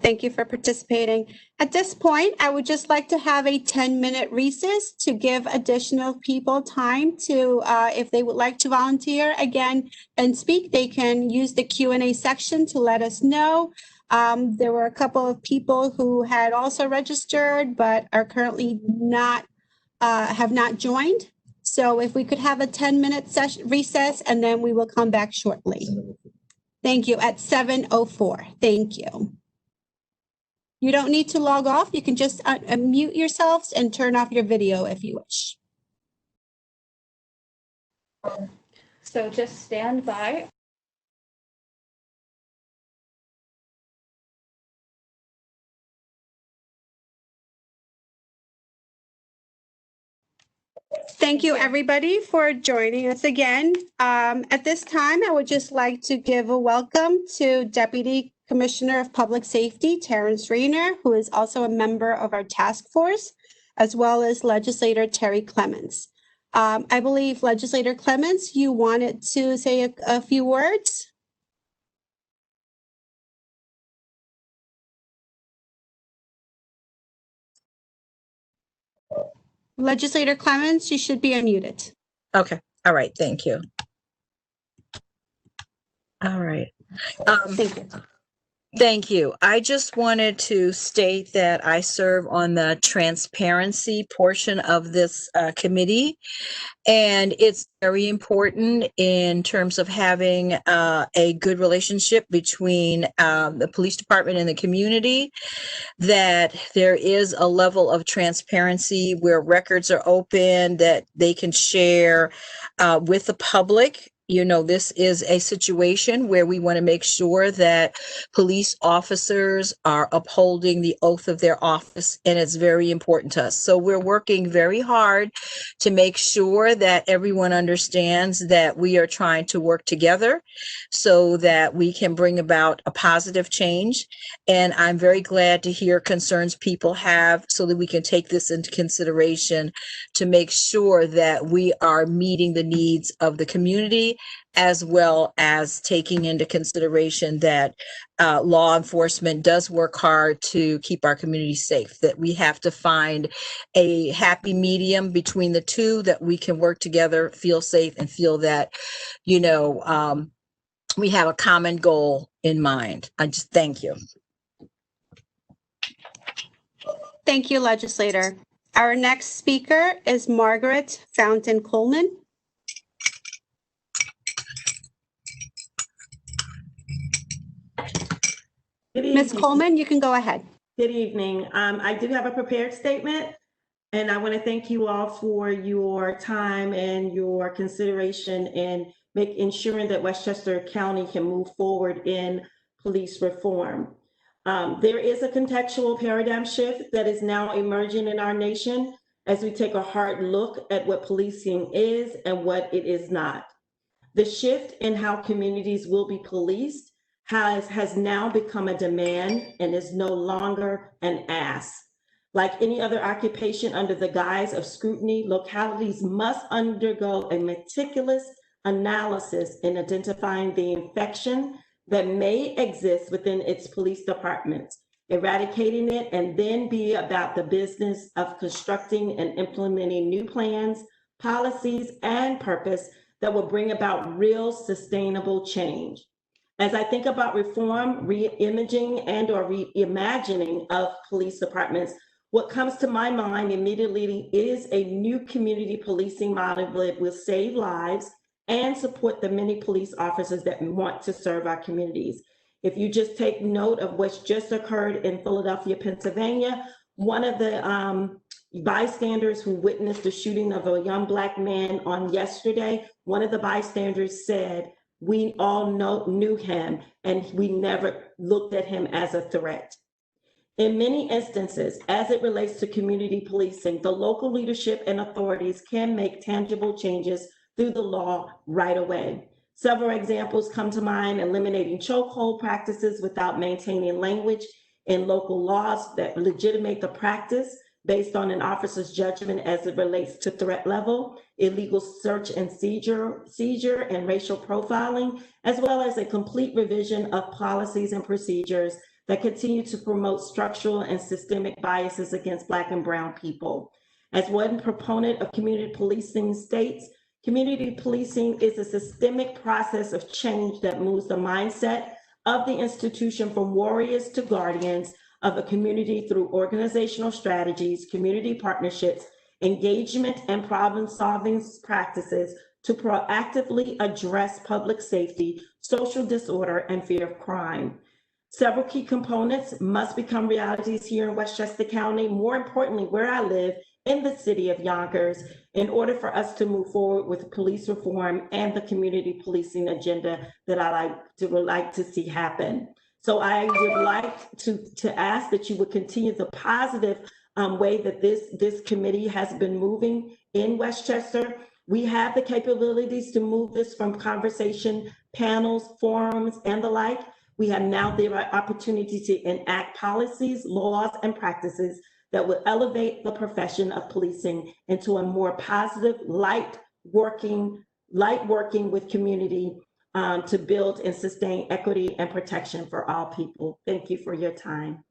Thank you for participating. At this point, I would just like to have a 10-minute recess to give additional people time to, if they would like to volunteer again and speak, they can use the Q&A section to let us know. There were a couple of people who had also registered but are currently not, have not joined. So if we could have a 10-minute recess, and then we will come back shortly. Thank you, at 7:04. Thank you. You don't need to log off. You can just unmute yourselves and turn off your video if you wish. So just stand by. Thank you, everybody, for joining us again. At this time, I would just like to give a welcome to Deputy Commissioner of Public Safety, Terrence Rayner, who is also a member of our task force, as well as Legislator Terry Clements. I believe, Legislator Clements, you wanted to say a few words? Legislator Clements, you should be unmuted. Okay. All right. Thank you. All right. Thank you. Thank you. I just wanted to state that I serve on the transparency portion of this committee. And it's very important in terms of having a good relationship between the police department and the community, that there is a level of transparency where records are open, that they can share with the public. You know, this is a situation where we want to make sure that police officers are upholding the oath of their office, and it's very important to us. So we're working very hard to make sure that everyone understands that we are trying to work together so that we can bring about a positive change. And I'm very glad to hear concerns people have so that we can take this into consideration to make sure that we are meeting the needs of the community, as well as taking into consideration that law enforcement does work hard to keep our community safe, that we have to find a happy medium between the two, that we can work together, feel safe, and feel that, you know, we have a common goal in mind. I just thank you. Thank you, legislator. Our next speaker is Margaret Fountain Coleman. Ms. Coleman, you can go ahead. Good evening. I do have a prepared statement, and I want to thank you all for your time and your consideration in ensuring that Westchester County can move forward in police reform. There is a contextual paradigm shift that is now emerging in our nation as we take a hard look at what policing is and what it is not. The shift in how communities will be policed has now become a demand and is no longer an ask. Like any other occupation under the guise of scrutiny, localities must undergo a meticulous analysis in identifying the infection that may exist within its police departments, eradicating it, and then be about the business of constructing and implementing new plans, policies, and purpose that will bring about real sustainable change. As I think about reform, re-imaging, and or reimagining of police departments, what comes to my mind immediately is a new community policing model that will save lives and support the many police officers that want to serve our communities. If you just take note of what's just occurred in Philadelphia, Pennsylvania, one of the bystanders who witnessed the shooting of a young Black man on yesterday, one of the bystanders said, "We all knew him, and we never looked at him as a threat." In many instances, as it relates to community policing, the local leadership and authorities can make tangible changes through the law right away. Several examples come to mind: eliminating chokehold practices without maintaining language in local laws that legitimate the practice based on an officer's judgment as it relates to threat level, illegal search and seizure and racial profiling, as well as a complete revision of policies and procedures that continue to promote structural and systemic biases against Black and Brown people. As one proponent of community policing states, community policing is a systemic process of change that moves the mindset of the institution from warriors to guardians of a community through organizational strategies, community partnerships, engagement, and problem-solving practices to proactively address public safety, social disorder, and fear of crime. Several key components must become realities here in Westchester County, more importantly, where I live in the city of Yonkers, in order for us to move forward with police reform and the community policing agenda that I would like to see happen. So I would like to ask that you would continue the positive way that this committee has been moving in Westchester. We have the capabilities to move this from conversation, panels, forums, and the like. We have now the opportunity to enact policies, laws, and practices that will elevate the profession of policing into a more positive, light working with community to build and sustain equity and protection for all people. Thank you for your time.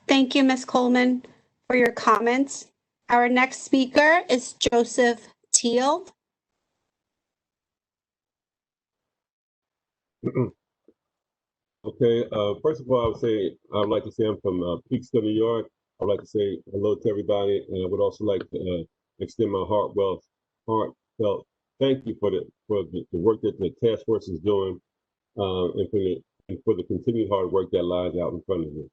Thank you, Ms. Coleman, for your comments. Our next speaker is Joseph Teal. Okay, first of all, I would like to say I'm from Peekskill, New York. I'd like to say hello to everybody, and I would also like to extend my heartfelt thank you for the work that the task force is doing, and for the continued hard work that lies out in front of you.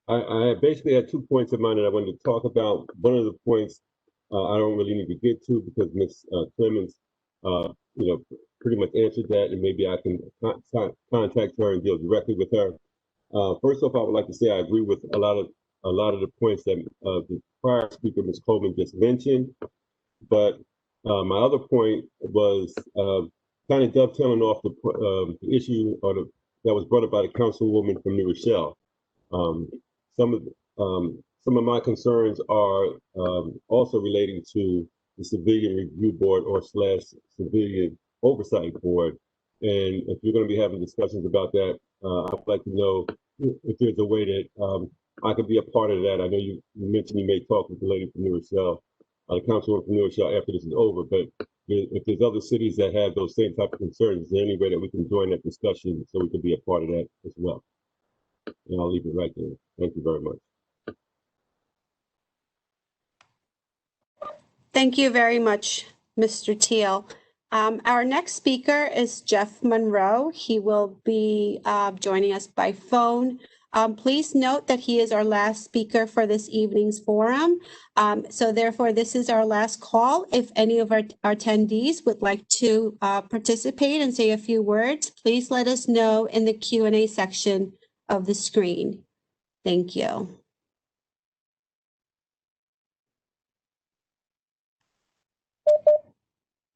I basically had 2 points in mind that I wanted to talk about. One of the points I don't really need to get to because Ms. Clemens, pretty much answered that, and maybe I can contact her and deal directly with her. First off, I would like to say I agree with a lot of the points that the prior speaker, Ms. Coleman, just mentioned. But my other point was kind of dovetailing off the issue that was brought up by the councilwoman from New Rochelle. Some of my concerns are also relating to the Civilian Review Board or / Civilian Oversight Board. And if you're going to be having discussions about that, I'd like to know if there's a way that I could be a part of that. I know you mentioned you may talk with the lady from New Rochelle, the councilwoman from New Rochelle after this is over, but if there's other cities that have those same type of concerns, is there any way that we can join that discussion so we can be a part of that as well? And I'll leave it right there. Thank you very much. Thank you very much, Mr. Teal. Our next speaker is Jeff Monroe. He will be joining us by phone. Please note that he is our last speaker for this evening's forum. So therefore, this is our last call. If any of our attendees would like to participate and say a few words, please let us know in the Q&A section of the screen. Thank you.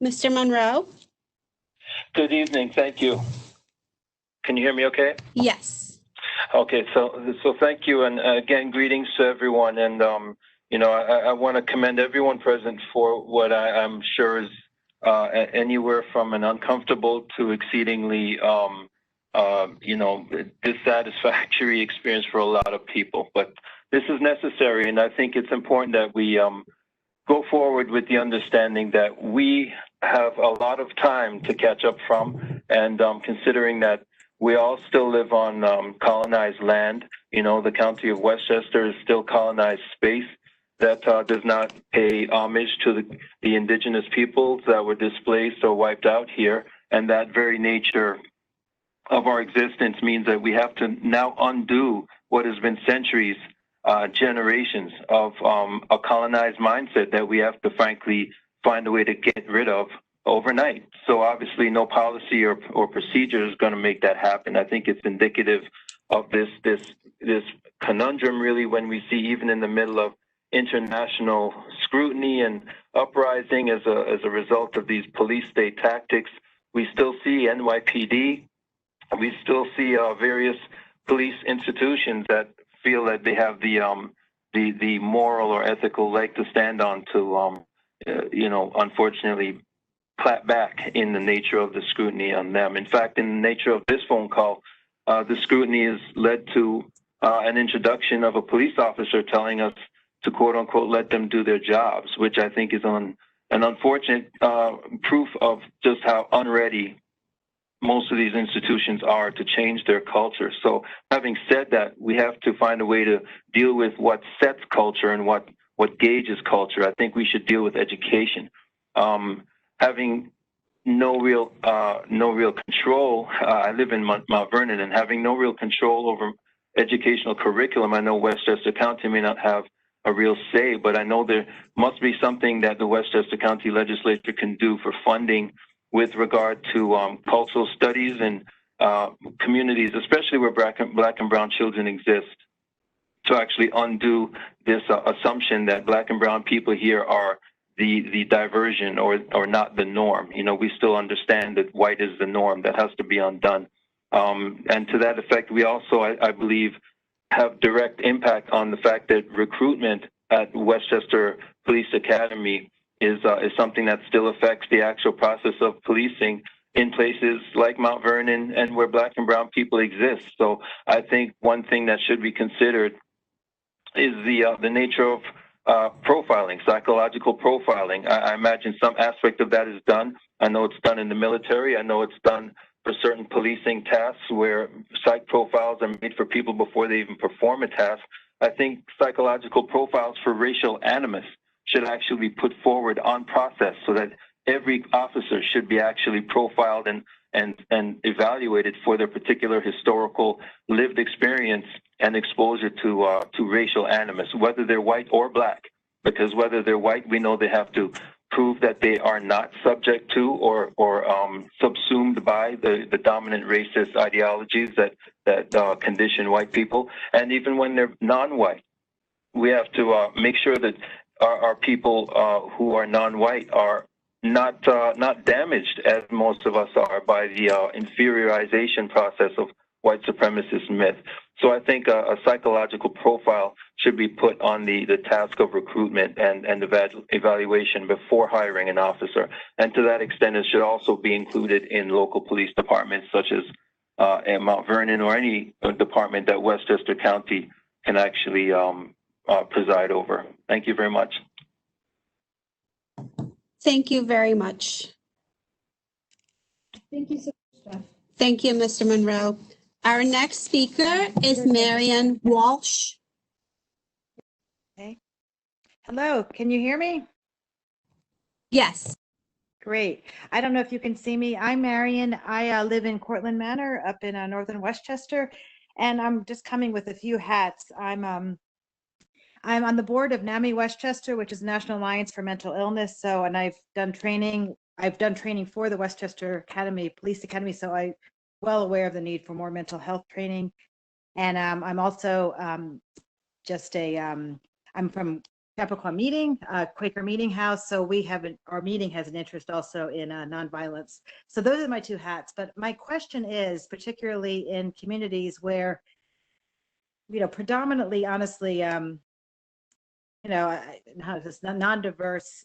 Mr. Monroe? Good evening. Thank you. Can you hear me okay? Yes. Okay. So thank you. And again, greetings to everyone. And, I want to commend everyone present for what I'm sure is anywhere from an uncomfortable to exceedingly, dissatisfactory experience for a lot of people. But this is necessary. And I think it's important that we go forward with the understanding that we have a lot of time to catch up from, and considering that we all still live on colonized land. The county of Westchester is still colonized space that does not pay homage to the indigenous peoples that were displaced or wiped out here, and that very nature of our existence means that we have to now undo what has been centuries, generations of a colonized mindset that we have to frankly find a way to get rid of overnight. So obviously no policy or procedure is going to make that happen. I think it's indicative of this conundrum really when we see, even in the middle of international scrutiny and uprising as a result of these police state tactics, we still see NYPD, we still see various police institutions that feel that they have the moral or ethical leg to stand on to, unfortunately, clap back in the nature of the scrutiny on them. In fact, in the nature of this phone call, the scrutiny has led to an introduction of a police officer telling us to, quote unquote, let them do their jobs, which I think is an unfortunate proof of just how unready most of these institutions are to change their culture. So having said that, we have to find a way to deal with what sets culture and what gauges culture. I think we should deal with education. Having no real control, I live in Mount Vernon, and having no real control over educational curriculum. I know Westchester County may not have a real say, but I know there must be something that the Westchester County Legislature can do for funding with regard to cultural studies and communities, especially where Black and brown children exist, to actually undo this assumption that Black and brown people here are the diversion or not the norm. We still understand that white is the norm. That has to be undone. And to that effect, we also, I believe, have direct impact on the fact that recruitment at Westchester Police Academy is something that still affects the actual process of policing in places like Mount Vernon and where Black and brown people exist. So I think one thing that should be considered is the nature of profiling, psychological profiling. I imagine some aspect of that is done. I know it's done in the military. I know it's done for certain policing tasks where psych profiles are made for people before they even perform a task. I think psychological profiles for racial animus should actually be put forward on process so that every officer should be actually profiled and evaluated for their particular historical lived experience and exposure to racial animus, whether they're white or black. Because whether they're white, we know they have to prove that they are not subject to or subsumed by the dominant racist ideologies that condition white people. And even when they're non-white, we have to make sure that our people who are non-white are not damaged, as most of us are, by the inferiorization process of white supremacist myth. So I think a psychological profile should be put on the task of recruitment and evaluation before hiring an officer. And to that extent, it should also be included in local police departments such as in Mount Vernon or any department that Westchester County can actually preside over. Thank you very much. Thank you very much. Thank you so much, Jeff. Thank you, Mr. Monroe. Our next speaker is Marion Walsh. Okay. Hello, can you hear me? Yes. Great. I don't know if you can see me. I'm Marion. I live in Cortland Manor up in northern Westchester, and I'm just coming with a few hats. I'm on the board of NAMI Westchester, which is National Alliance for Mental Illness. So, and I've done training for the Westchester Academy, Police Academy. So I'm well aware of the need for more mental health training. And I'm also I'm from Chappaqua Meeting, Quaker Meeting House. So our meeting has an interest also in nonviolence. So those are my two hats. But my question is, particularly in communities where, predominantly, honestly, non-diverse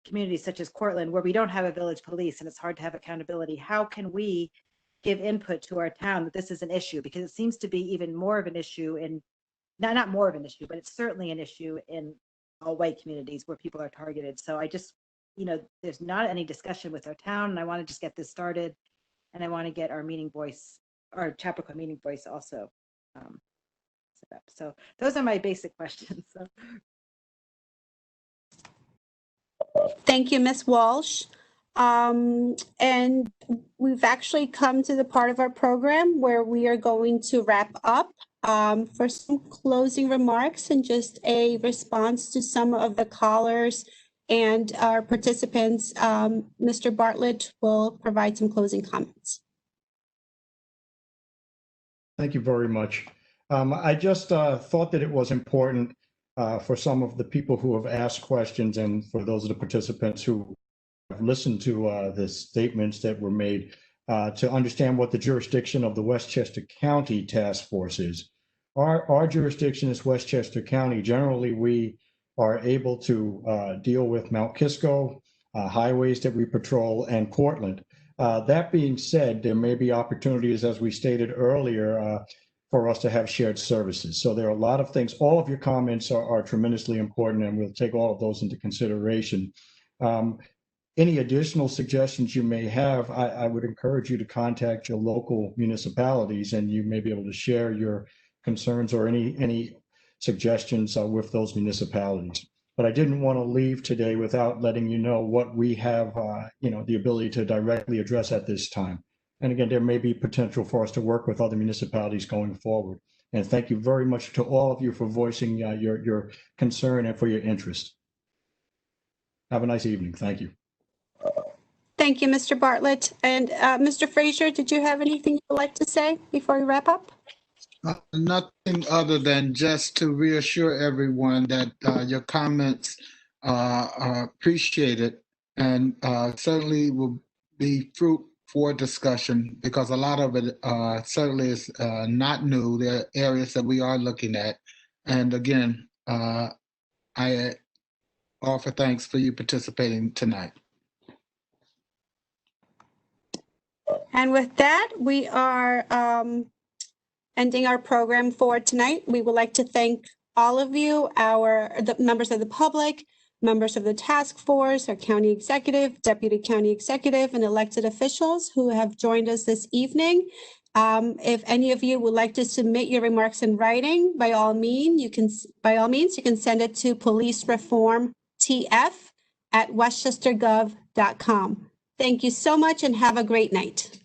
communities such as Cortland, where we don't have a village police and it's hard to have accountability, how can we give input to our town that this is an issue? Because it seems to be even more of an issue in, not more of an issue, but it's certainly an issue in all white communities where people are targeted. So I just, there's not any discussion with our town, and I want to just get this started, and I want to get our meeting voice, our Chappaqua meeting voice also set up. So those are my basic questions. So. Thank you, Ms. Walsh. And we've actually come to the part of our program where we are going to wrap up for some closing remarks and just a response to some of the callers and our participants. Mr. Bartlett will provide some closing comments. Thank you very much. I just thought that it was important for some of the people who have asked questions and for those of the participants who have listened to the statements that were made to understand what the jurisdiction of the Westchester County Task Force is. Our jurisdiction is Westchester County. Generally, we are able to deal with Mount Kisco, highways that we patrol, and Cortland. That being said, there may be opportunities, as we stated earlier, for us to have shared services. So there are a lot of things. All of your comments are tremendously important, and we'll take all of those into consideration. Any additional suggestions you may have, I would encourage you to contact your local municipalities, and you may be able to share your concerns or any suggestions with those municipalities. But I didn't want to leave today without letting you know what we have, the ability to directly address at this time. And again, there may be potential for us to work with other municipalities going forward. And thank you very much to all of you for voicing your concern and for your interest. Have a nice evening. Thank you. Thank you, Mr. Bartlett. And Mr. Frazier, did you have anything you'd like to say before we wrap up? Nothing other than just to reassure everyone that your comments are appreciated and certainly will be fruit for discussion, because a lot of it certainly is not new. There are areas that we are looking at. And again, I offer thanks for you participating tonight. And with that, we are ending our program for tonight. We would like to thank all of you, the members of the public, members of the task force, our county executive, deputy county executive, and elected officials who have joined us this evening. If any of you would like to submit your remarks in writing, by all means, you can send it to policereformtf@westchestergov.com. Thank you so much and have a great night.